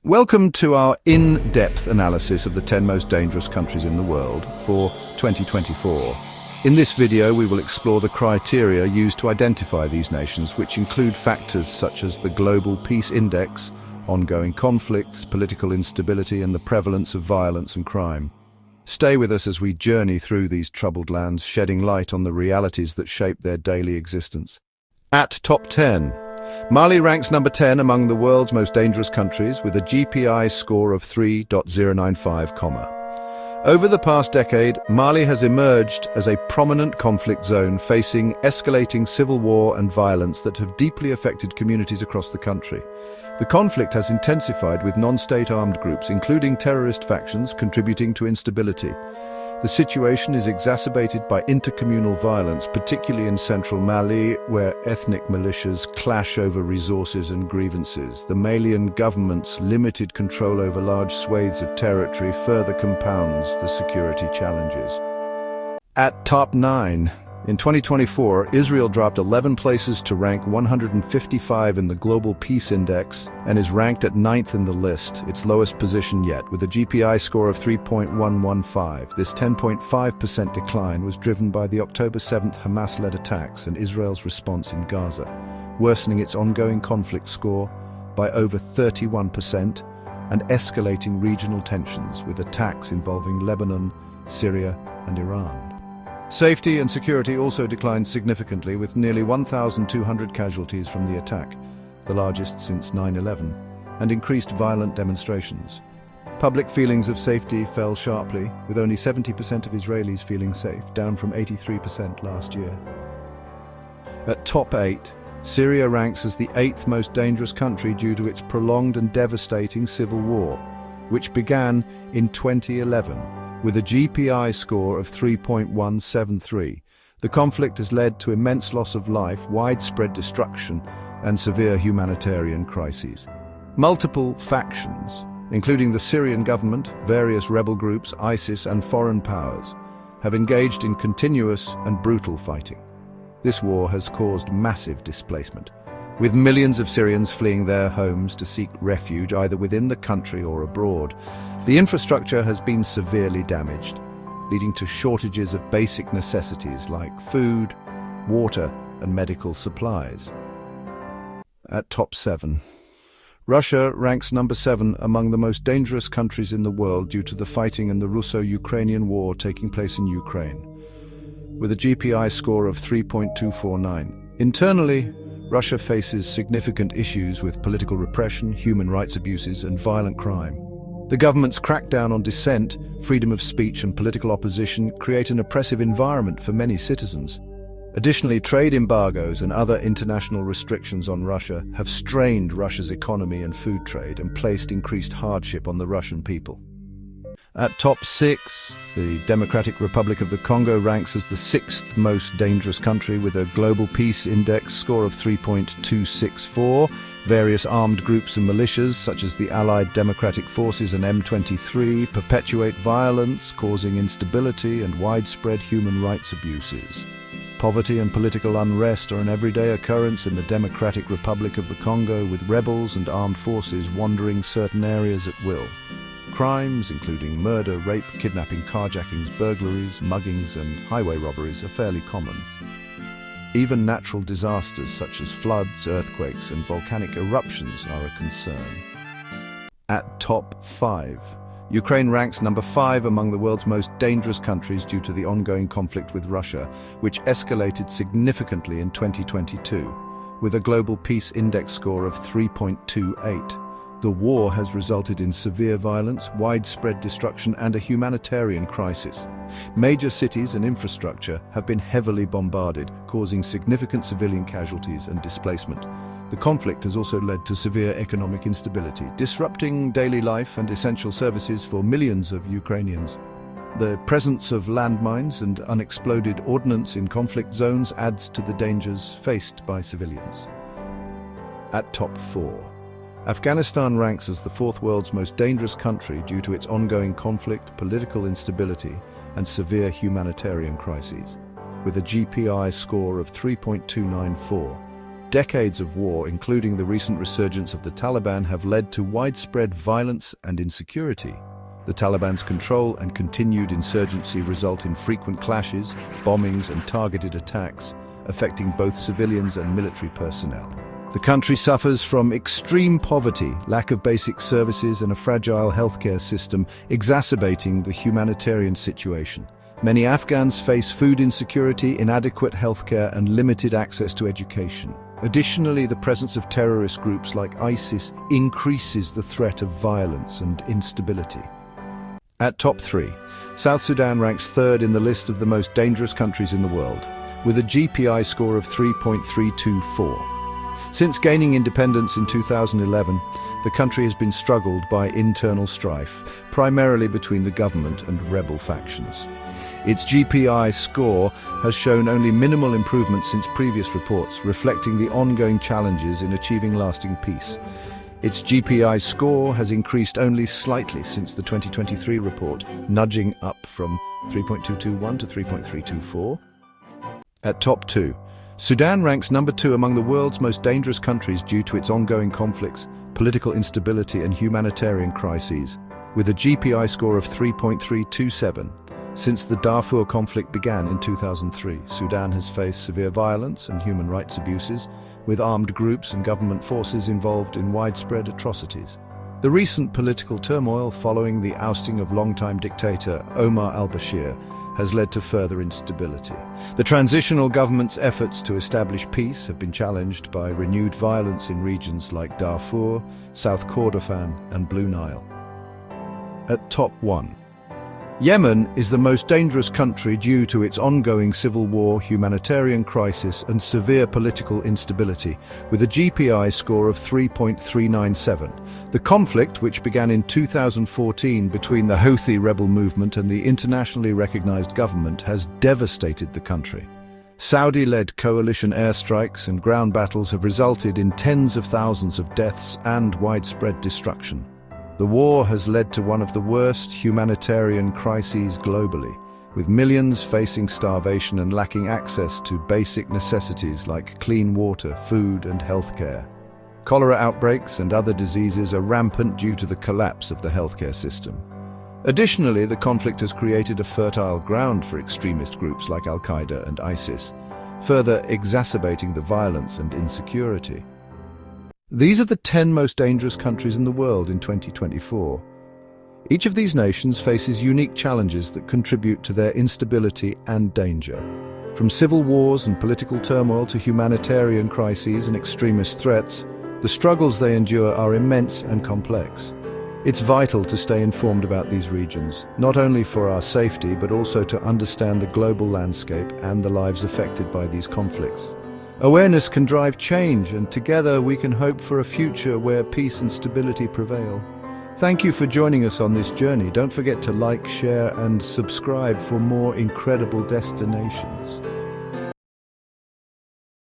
Welcome to our in-depth analysis of the 10 most dangerous countries in the world for 2024. In this video, we will explore the criteria used to identify these nations, which include factors such as the Global Peace Index, ongoing conflicts, political instability, and the prevalence of violence and crime. Stay with us as we journey through these troubled lands, shedding light on the realities that shape their daily existence. At Top 10. Mali ranks number 10 among the world's most dangerous countries with a GPI score of 3.095. Over the past decade, Mali has emerged as a prominent conflict zone facing escalating civil war and violence that have deeply affected communities across the country. The conflict has intensified with non-state armed groups, including terrorist factions, contributing to instability. The situation is exacerbated by intercommunal violence, particularly in central Mali, where ethnic militias clash over resources and grievances. The Malian government's limited control over large swathes of territory further compounds the security challenges. At Top 9. In 2024, Israel dropped 11 places to rank 155 in the Global Peace Index and is ranked at 9th in the list, its lowest position yet, with a GPI score of 3.115. This 10.5% decline was driven by the October 7th Hamas-led attacks and Israel's response in Gaza, worsening its ongoing conflict score by over 31% and escalating regional tensions with attacks involving Lebanon, Syria, and Iran. Safety and security also declined significantly, with nearly 1,200 casualties from the attack, the largest since 9/11, and increased violent demonstrations. Public feelings of safety fell sharply, with only 70% of Israelis feeling safe, down from 83% last year. At Top 8, Syria ranks as the 8th most dangerous country due to its prolonged and devastating civil war, which began in 2011. With a GPI score of 3.173, the conflict has led to immense loss of life, widespread destruction, and severe humanitarian crises. Multiple factions, including the Syrian government, various rebel groups, ISIS, and foreign powers, have engaged in continuous and brutal fighting. This war has caused massive displacement, with millions of Syrians fleeing their homes to seek refuge either within the country or abroad. The infrastructure has been severely damaged, leading to shortages of basic necessities like food, water, and medical supplies. At Top 7. Russia ranks number 7 among the most dangerous countries in the world due to the fighting in the Russo-Ukrainian war taking place in Ukraine, with a GPI score of 3.249. Internally, Russia faces significant issues with political repression, human rights abuses, and violent crime. The government's crackdown on dissent, freedom of speech, and political opposition create an oppressive environment for many citizens. Additionally, trade embargoes and other international restrictions on Russia have strained Russia's economy and food trade and placed increased hardship on the Russian people. At Top 6, the Democratic Republic of the Congo ranks as the 6th most dangerous country with a Global Peace Index score of 3.264. Various armed groups and militias, such as the Allied Democratic Forces and M23, perpetuate violence, causing instability and widespread human rights abuses. Poverty and political unrest are an everyday occurrence in the Democratic Republic of the Congo, with rebels and armed forces wandering certain areas at will. Crimes, including murder, rape, kidnapping, carjackings, burglaries, muggings, and highway robberies, are fairly common. Even natural disasters such as floods, earthquakes, and volcanic eruptions are a concern. At Top 5. Ukraine ranks number 5 among the world's most dangerous countries due to the ongoing conflict with Russia, which escalated significantly in 2022, with a Global Peace Index score of 3.28. The war has resulted in severe violence, widespread destruction, and a humanitarian crisis. Major cities and infrastructure have been heavily bombarded, causing significant civilian casualties and displacement. The conflict has also led to severe economic instability, disrupting daily life and essential services for millions of Ukrainians. The presence of landmines and unexploded ordnance in conflict zones adds to the dangers faced by civilians. At Top 4. Afghanistan ranks as the 4th world's most dangerous country due to its ongoing conflict, political instability, and severe humanitarian crises. With a GPI score of 3.294, Decades of war, including the recent resurgence of the Taliban, have led to widespread violence and insecurity. The Taliban's control and continued insurgency result in frequent clashes, bombings, and targeted attacks, affecting both civilians and military personnel. The country suffers from extreme poverty, lack of basic services, and a fragile healthcare system, exacerbating the humanitarian situation. Many Afghans face food insecurity, inadequate healthcare, and limited access to education. Additionally, the presence of terrorist groups like ISIS increases the threat of violence and instability. At top 3, South Sudan ranks third in the list of the most dangerous countries in the world, with a GPI score of 3.324. Since gaining independence in 2011, the country has been struggled by internal strife, primarily between the government and rebel factions. Its GPI score has shown only minimal improvement since previous reports, reflecting the ongoing challenges in achieving lasting peace. Its GPI score has increased only slightly since the 2023 report, nudging up from 3.221 to 3.324. At top 2, Sudan ranks number 2 among the world's most dangerous countries due to its ongoing conflicts, political instability, and humanitarian crises, with a GPI score of 3.327. Since the Darfur conflict began in 2003, Sudan has faced severe violence and human rights abuses, with armed groups and government forces involved in widespread atrocities. The recent political turmoil following the ousting of longtime dictator Omar al-Bashir has led to further instability. The transitional government's efforts to establish peace have been challenged by renewed violence in regions like Darfur, South Kordofan, and Blue Nile. At top 1. Yemen is the most dangerous country due to its ongoing civil war, humanitarian crisis, and severe political instability, with a GPI score of 3.397. The conflict, which began in 2014 between the Houthi rebel movement and the internationally recognized government, has devastated the country. Saudi-led coalition airstrikes and ground battles have resulted in tens of thousands of deaths and widespread destruction. The war has led to one of the worst humanitarian crises globally, with millions facing starvation and lacking access to basic necessities like clean water, food, and healthcare. Cholera outbreaks and other diseases are rampant due to the collapse of the healthcare system. Additionally, the conflict has created a fertile ground for extremist groups like Al-Qaeda and ISIS, further exacerbating the violence and insecurity. These are the 10 most dangerous countries in the world in 2024. Each of these nations faces unique challenges that contribute to their instability and danger. From civil wars and political turmoil to humanitarian crises and extremist threats, the struggles they endure are immense and complex. It's vital to stay informed about these regions, not only for our safety but also to understand the global landscape and the lives affected by these conflicts. Awareness can drive change, and together we can hope for a future where peace and stability prevail. Thank you for joining us on this journey. Don't forget to like, share, and subscribe for more incredible destinations.